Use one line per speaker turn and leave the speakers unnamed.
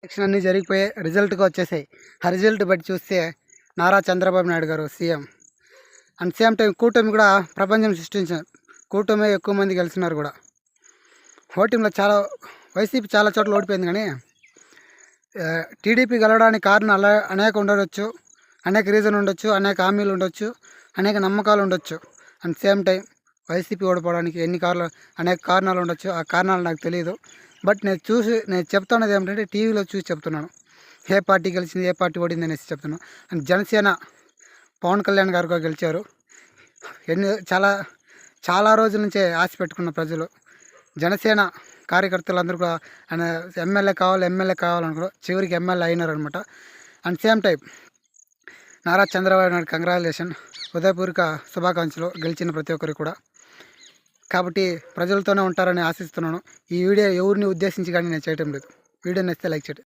Election అన్నీ జరిగిపోయి రిజల్ట్గా వచ్చేసాయి. ఆ రిజల్ట్ బట్టి చూస్తే నారా చంద్రబాబు నాయుడు గారు సీఎం. అండ్ సేమ్ టైం కూటమి కూడా ప్రపంచం సృష్టించారు. కూటమి ఎక్కువ మంది గెలిచినారు కూడా. ఓటింగ్లో చాలా వైసీపీ చాలా చోట్ల ఓడిపోయింది, కానీ టీడీపీ గెలవడానికి కారణాలు అనేక ఉండవచ్చు, అనేక రీజన్ ఉండొచ్చు, అనేక హామీలు ఉండొచ్చు, అనేక నమ్మకాలు ఉండొచ్చు. అండ్ సేమ్ టైం వైసీపీ ఓడిపోవడానికి అనేక కారణాలు ఉండొచ్చు. ఆ కారణాలు నాకు తెలియదు. బట్ నేను చెప్తున్నది ఏమిటంటే టీవీలో చూసి చెప్తున్నాను. ఏ పార్టీ గెలిచింది, ఏ పార్టీ ఓడింది అనేసి చెప్తున్నాను. అండ్ జనసేన పవన్ కళ్యాణ్ గారు కూడా గెలిచారు. చాలా రోజుల నుంచే ఆశ పెట్టుకున్న ప్రజలు జనసేన కార్యకర్తలందరూ కూడా ఆయన ఎమ్మెల్యే కావాలనుకో చివరికి ఎమ్మెల్యే అయినారనమాట. And same time Nara Chandrababu Naidu congratulation, హృదయపూర్వక శుభాకాంక్షలు గెలిచిన ప్రతి ఒక్కరికి కూడా. కాబట్టి ప్రజలతోనే ఉంటారని ఆశిస్తున్నాను. ఈ వీడియో ఎవరిని ఉద్దేశించి కానీ నేను చేయటం లేదు. వీడియో నచ్చితే లైక్ చేయండి.